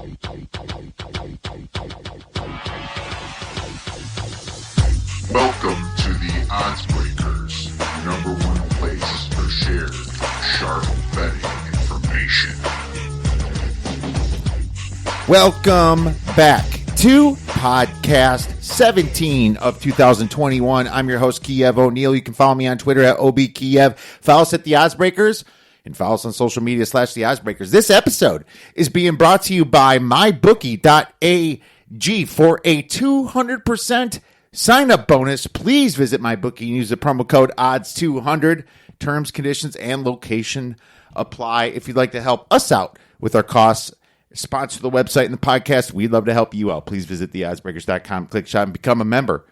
Welcome to the ODDSBREAKER'S #1 place for shared, sharp betting information. Welcome back to podcast 17 of 2021. I'm your host, Kiev O'Neill. You can follow me on Twitter at OBKiev. Follow us at the ODDSBREAKERS and follow us on social media / the ODDSBREAKERS. This episode is being brought to you by mybookie.ag for a 200% sign-up bonus. Please visit MyBookie and use the promo code ODDS200. Terms, conditions, and location apply. If you'd like to help us out with our costs, sponsor the website and the podcast, we'd love to help you out. Please visit theoddsbreakers.com, click shop, and become a member.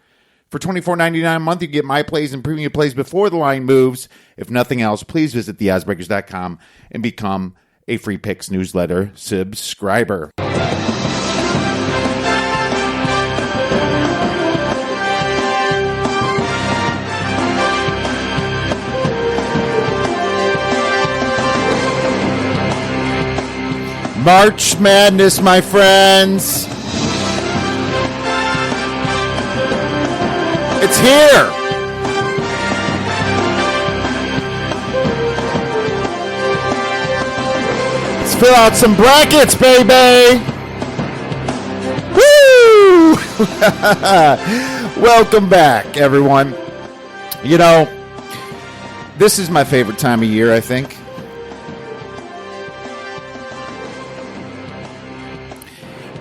For $24.99 a month, you get my plays and premium plays before the line moves. If nothing else, please visit theoddsbreakers.com and become a free picks newsletter subscriber. March Madness, my friends. It's here. Let's fill out some brackets, baby. Woo! Welcome back, everyone. You know, this is my favorite time of year, I think.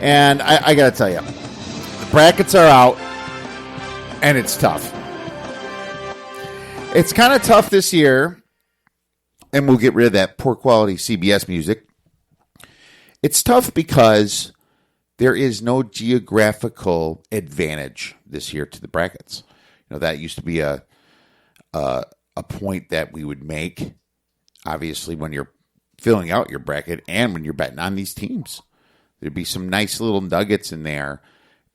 And I got to tell you, the brackets are out, and it's tough. It's kind of tough this year, and we'll get rid of that poor quality CBS music. It's tough because there is no geographical advantage this year to the brackets. You know, that used to be a point that we would make, obviously, when you're filling out your bracket and when you're betting on these teams. There'd be some nice little nuggets in there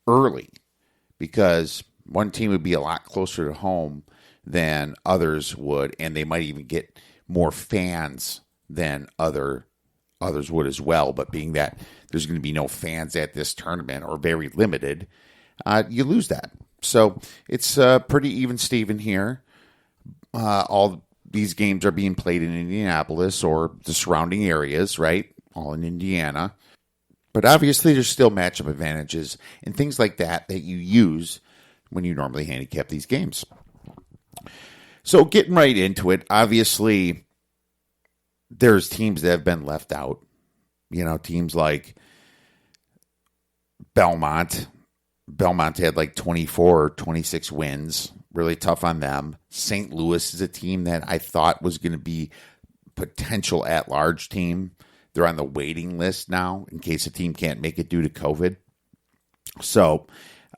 early because one team would be a lot closer to home than others would, and they might even get more fans than others would as well. But being that there's going to be no fans at this tournament or very limited, you lose that. So it's pretty even Steven here. All these games are being played in Indianapolis or the surrounding areas, right? All in Indiana. But obviously, there's still matchup advantages and things like that you use when you normally handicap these games. So getting right into it, obviously, there's teams that have been left out. You know, teams like Belmont. Belmont had like 24 or 26 wins. Really tough on them. St. Louis is a team that I thought was going to be potential at-large team. They're on the waiting list now in case a team can't make it due to COVID. So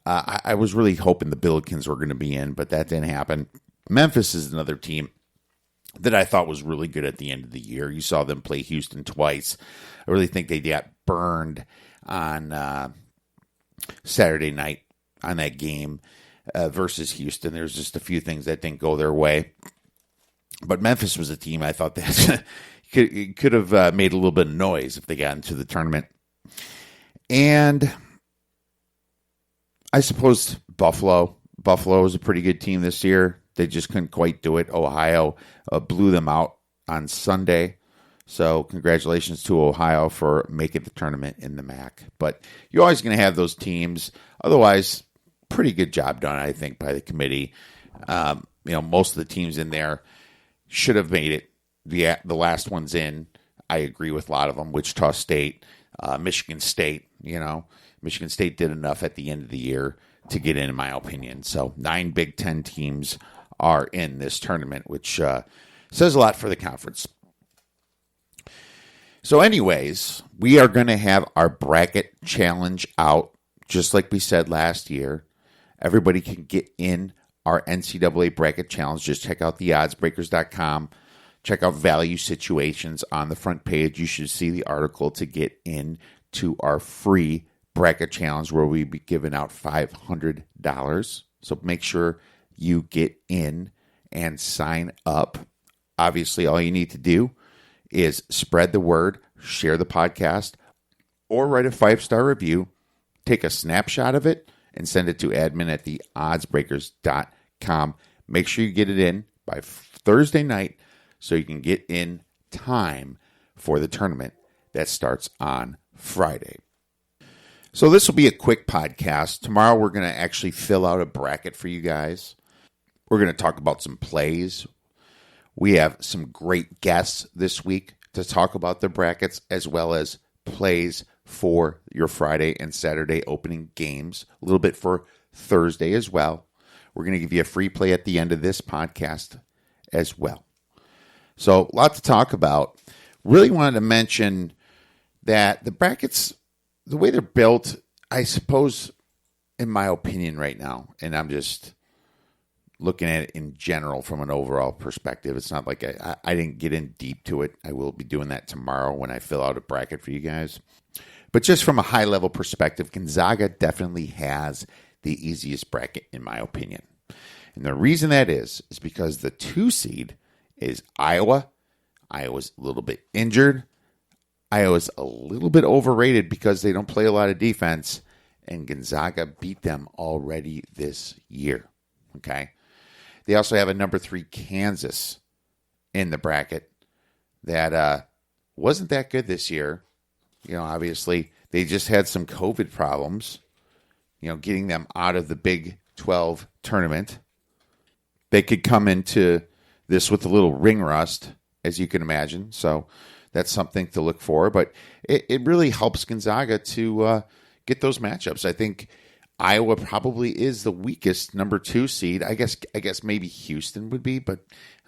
I was really hoping the Billikens were going to be in, but that didn't happen. Memphis is another team that I thought was really good at the end of the year. You saw them play Houston twice. I really think they got burned on Saturday night on that game versus Houston. There's just a few things that didn't go their way. But Memphis was a team I thought that could have made a little bit of noise if they got into the tournament. And I suppose Buffalo. Buffalo was a pretty good team this year. They just couldn't quite do it. Ohio blew them out on Sunday. So congratulations to Ohio for making the tournament in the MAC. But you're always going to have those teams. Otherwise, pretty good job done, I think, by the committee. Most of the teams in there should have made it. The last one's in. I agree with a lot of them. Wichita State, Michigan State. Michigan State did enough at the end of the year to get in my opinion. So 9 Big Ten teams are in this tournament, which says a lot for the conference. So anyways, we are going to have our bracket challenge out, just like we said last year. Everybody can get in our NCAA bracket challenge. Just check out theoddsbreakers.com. Check out value situations on the front page. You should see the article to get into our free bracket challenge where we'll be giving out $500. So make sure you get in and sign up. Obviously, all you need to do is spread the word, share the podcast, or write a 5-star review. Take a snapshot of it and send it to admin@theoddsbreakers.com. Make sure you get it in by Thursday night so you can get in time for the tournament that starts on Friday. So this will be a quick podcast. Tomorrow we're going to actually fill out a bracket for you guys. We're going to talk about some plays. We have some great guests this week to talk about the brackets as well as plays for your Friday and Saturday opening games. A little bit for Thursday as well. We're going to give you a free play at the end of this podcast as well. So a lot to talk about. Really wanted to mention that the brackets, the way they're built, I suppose, in my opinion right now, and I'm just looking at it in general from an overall perspective. It's not like I didn't get in deep to it. I will be doing that tomorrow when I fill out a bracket for you guys. But just from a high-level perspective, Gonzaga definitely has the easiest bracket, in my opinion. And the reason that is because the 2 seed is Iowa. Iowa's a little bit injured. Iowa's a little bit overrated because they don't play a lot of defense, and Gonzaga beat them already this year. Okay? They also have a number 3 Kansas in the bracket that wasn't that good this year. You know, obviously, they just had some COVID problems, you know, getting them out of the Big 12 tournament. They could come into this with a little ring rust, as you can imagine. So that's something to look for. But it really helps Gonzaga to get those matchups. I think Iowa probably is the weakest number 2 seed. I guess maybe Houston would be, but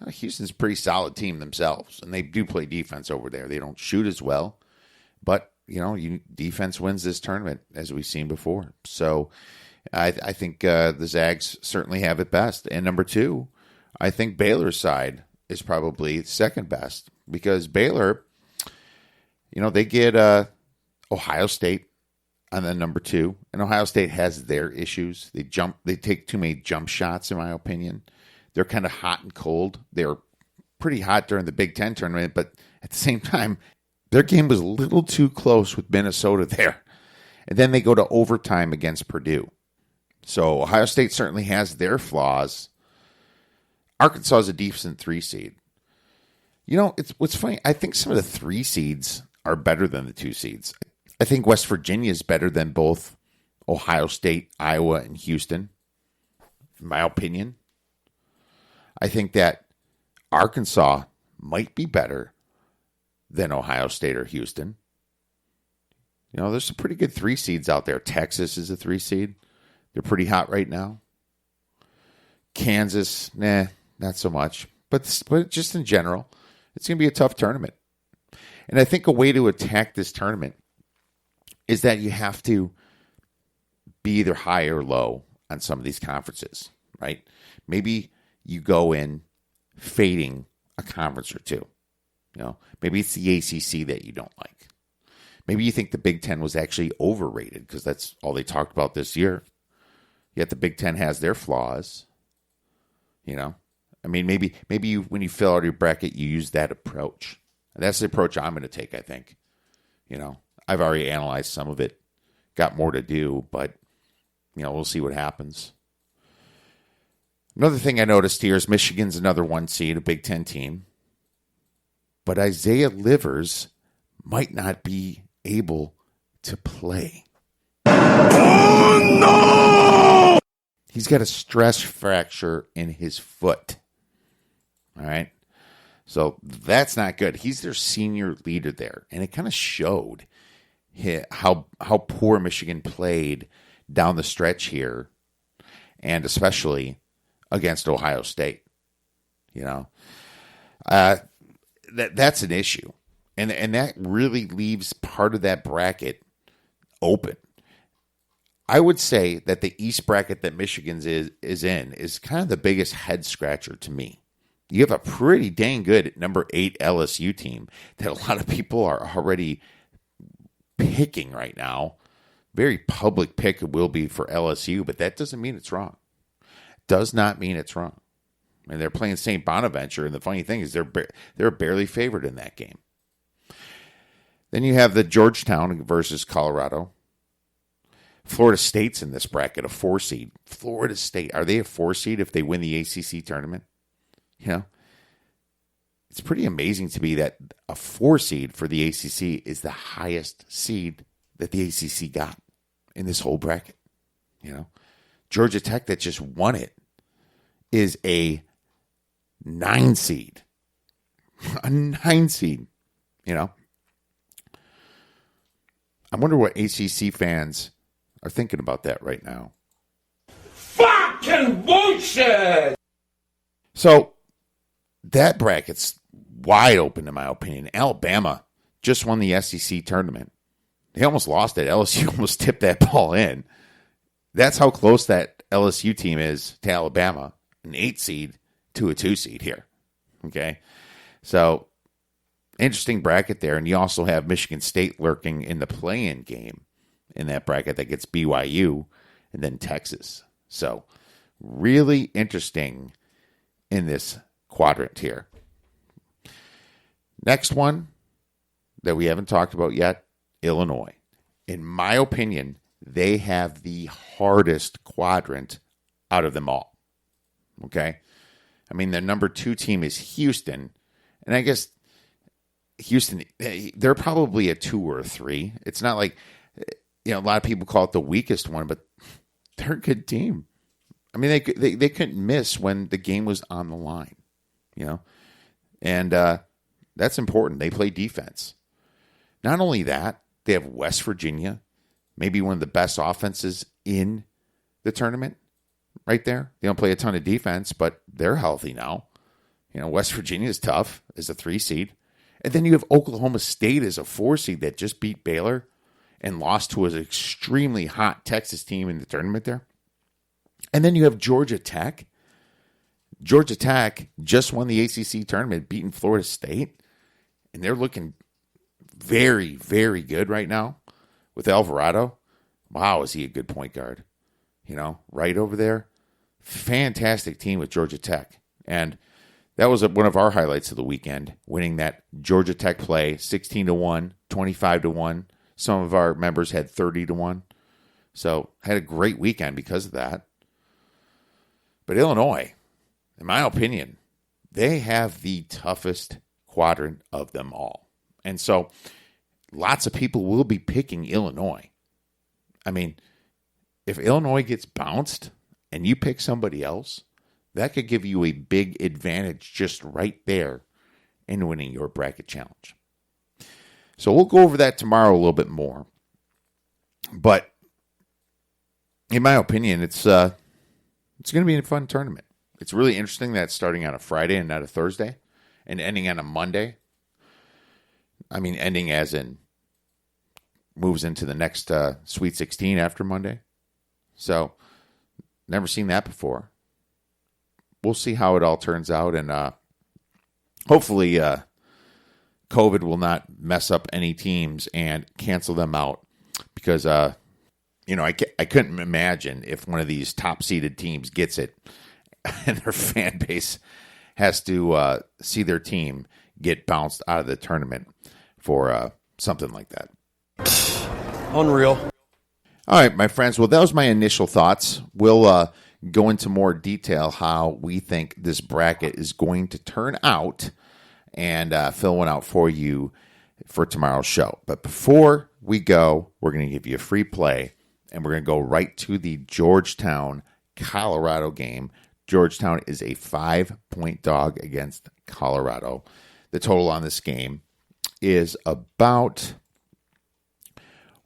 Houston's a pretty solid team themselves, and they do play defense over there. They don't shoot as well, but you know, defense wins this tournament, as we've seen before. So I think the Zags certainly have it best. And number 2, I think Baylor's side is probably second best because Baylor, you know, they get Ohio State on the number 2, and Ohio State has their issues. They take too many jump shots, in my opinion. They're kind of hot and cold. They're pretty hot during the Big Ten tournament, but at the same time, their game was a little too close with Minnesota there. And then they go to overtime against Purdue. So Ohio State certainly has their flaws. Arkansas is a decent 3 seed. You know, what's funny, I think some of the 3 seeds are better than the 2 seeds. I think West Virginia is better than both Ohio State, Iowa, and Houston, in my opinion. I think that Arkansas might be better than Ohio State or Houston. You know, there's some pretty good 3 seeds out there. Texas is a 3 seed. They're pretty hot right now. Kansas, not so much. But just in general, it's going to be a tough tournament. And I think a way to attack this tournament is that you have to be either high or low on some of these conferences, right? Maybe you go in fading a conference or two. You know, maybe it's the ACC that you don't like. Maybe you think the Big Ten was actually overrated because that's all they talked about this year. Yet the Big Ten has their flaws. You know, I mean, maybe you, when you fill out your bracket, you use that approach. And that's the approach I'm going to take, I think. You know, I've already analyzed some of it. Got more to do, but, you know, we'll see what happens. Another thing I noticed here is Michigan's another 1 seed, a Big Ten team. But Isaiah Livers might not be able to play. Oh, no! He's got a stress fracture in his foot. All right? So that's not good. He's their senior leader there. And it kind of showed how poor Michigan played down the stretch here. And especially against Ohio State. You know? That's an issue. And that really leaves part of that bracket open. I would say that the East bracket that Michigan's is in is kind of the biggest head scratcher to me. You have a pretty dang good number 8 LSU team that a lot of people are already picking right now. Very public pick it will be for LSU, but that doesn't mean it's wrong. Does not mean it's wrong. And they're playing St. Bonaventure, and the funny thing is they're barely favored in that game. Then you have the Georgetown versus Colorado. Florida State's in this bracket, a 4 seed. Florida State, are they a 4 seed if they win the ACC tournament? You know, it's pretty amazing to me that a 4 seed for the ACC is the highest seed that the ACC got in this whole bracket. You know, Georgia Tech that just won it is a 9 seed. A 9 seed, you know. I wonder what ACC fans are thinking about that right now. Fucking bullshit! So, that bracket's wide open, in my opinion. Alabama just won the SEC tournament. They almost lost it. LSU almost tipped that ball in. That's how close that LSU team is to Alabama. An 8 seed to a 2 seed here. Okay? So, interesting bracket there. And you also have Michigan State lurking in the play-in game in that bracket that gets BYU and then Texas. So, really interesting in this quadrant here. Next one that we haven't talked about yet, Illinois. In my opinion, they have the hardest quadrant out of them all. Okay? I mean, the number 2 team is Houston. And I guess Houston, they're probably a 2 or a 3. It's not like, you know, a lot of people call it the weakest one, but they're a good team. I mean, they couldn't miss when the game was on the line, you know. And that's important. They play defense. Not only that, they have West Virginia, maybe one of the best offenses in the tournament right there. They don't play a ton of defense, but they're healthy now. You know, West Virginia is tough as a 3 seed. And then you have Oklahoma State as a 4 seed that just beat Baylor and lost to an extremely hot Texas team in the tournament there. And then you have Georgia Tech. Georgia Tech just won the ACC tournament, beating Florida State. And they're looking very, very good right now with Alvarado. Wow, is he a good point guard? You know, right over there. Fantastic team with Georgia Tech. And that was one of our highlights of the weekend, winning that Georgia Tech play 16-1, 25-1. Some of our members had 30-1. So had a great weekend because of that. But Illinois, in my opinion, they have the toughest quadrant of them all. And so lots of people will be picking Illinois. I mean, if Illinois gets bounced and you pick somebody else, that could give you a big advantage just right there in winning your bracket challenge. So we'll go over that tomorrow a little bit more. But in my opinion, it's going to be a fun tournament. It's really interesting that it's starting on a Friday and not a Thursday and ending on a Monday. I mean, ending as in moves into the next Sweet 16 after Monday. So, never seen that before. We'll see how it all turns out, and hopefully COVID will not mess up any teams and cancel them out because, you know, I couldn't imagine if one of these top-seeded teams gets it and their fan base has to see their team get bounced out of the tournament for something like that. Unreal. All right, my friends. Well, that was my initial thoughts. We'll go into more detail how we think this bracket is going to turn out and fill one out for you for tomorrow's show. But before we go, we're going to give you a free play, and we're going to go right to the Georgetown, Colorado game. Georgetown is a 5-point dog against Colorado. The total on this game is about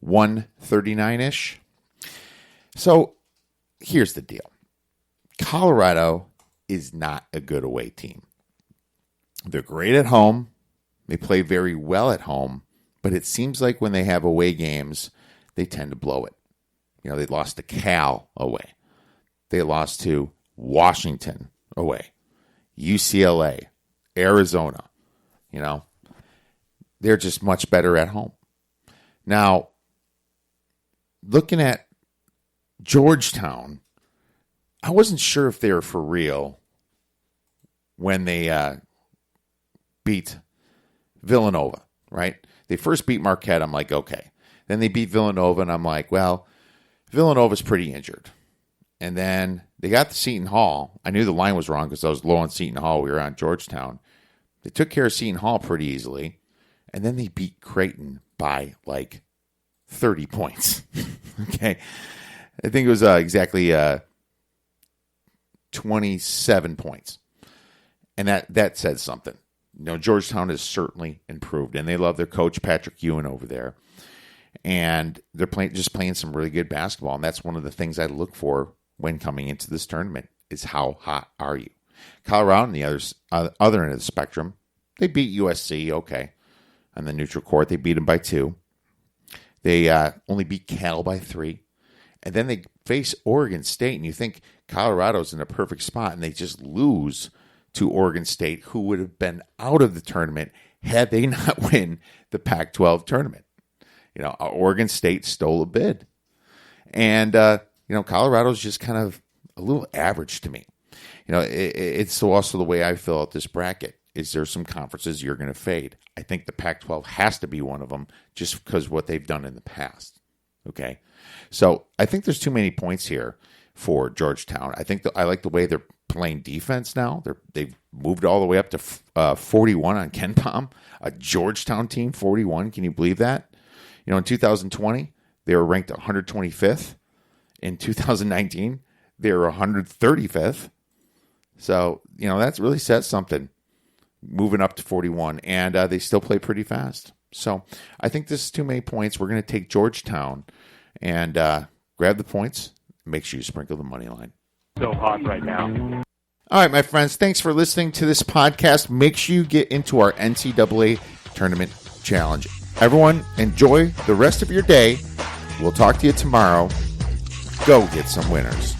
139-ish. So here's the deal. Colorado is not a good away team. They're great at home. They play very well at home, but it seems like when they have away games, they tend to blow it. You know, they lost to Cal away. They lost to Washington away. UCLA, Arizona. You know, they're just much better at home. Now, looking at Georgetown, I wasn't sure if they were for real when they beat Villanova, right? They first beat Marquette. I'm like, okay. Then they beat Villanova, and I'm like, well, Villanova's pretty injured. And then they got to Seton Hall. I knew the line was wrong because I was low on Seton Hall. We were on Georgetown. They took care of Seton Hall pretty easily. And then they beat Creighton by like 30 points. Okay. I think it was exactly 27 points. And that says something. Georgetown has certainly improved, and they love their coach, Patrick Ewing, over there. And they're playing some really good basketball, and that's one of the things I look for when coming into this tournament is how hot are you? Colorado on the other end of the spectrum, they beat USC, okay, on the neutral court. They beat them by 2. They only beat Cal by 3. And then they face Oregon State, and you think Colorado's in a perfect spot, and they just lose to Oregon State, who would have been out of the tournament had they not win the Pac-12 tournament. Oregon State stole a bid. And, Colorado's just kind of a little average to me. It's also the way I fill out this bracket. Is there some conferences you're going to fade? I think the Pac-12 has to be one of them just because of what they've done in the past. Okay? So I think there's too many points here for Georgetown. I think I like the way they're playing defense now. They've moved all the way up to 41 on KenPom. A Georgetown team, 41. Can you believe that? In 2020, they were ranked 125th. In 2019, they were 135th. So, that really says something, moving up to 41. And they still play pretty fast. So, I think this is too many points. We're going to take Georgetown and grab the points. Make sure you sprinkle the money line. So hot right now. All right, my friends, thanks for listening to this podcast. Make sure you get into our NCAA Tournament Challenge. Everyone, enjoy the rest of your day. We'll talk to you tomorrow. Go get some winners.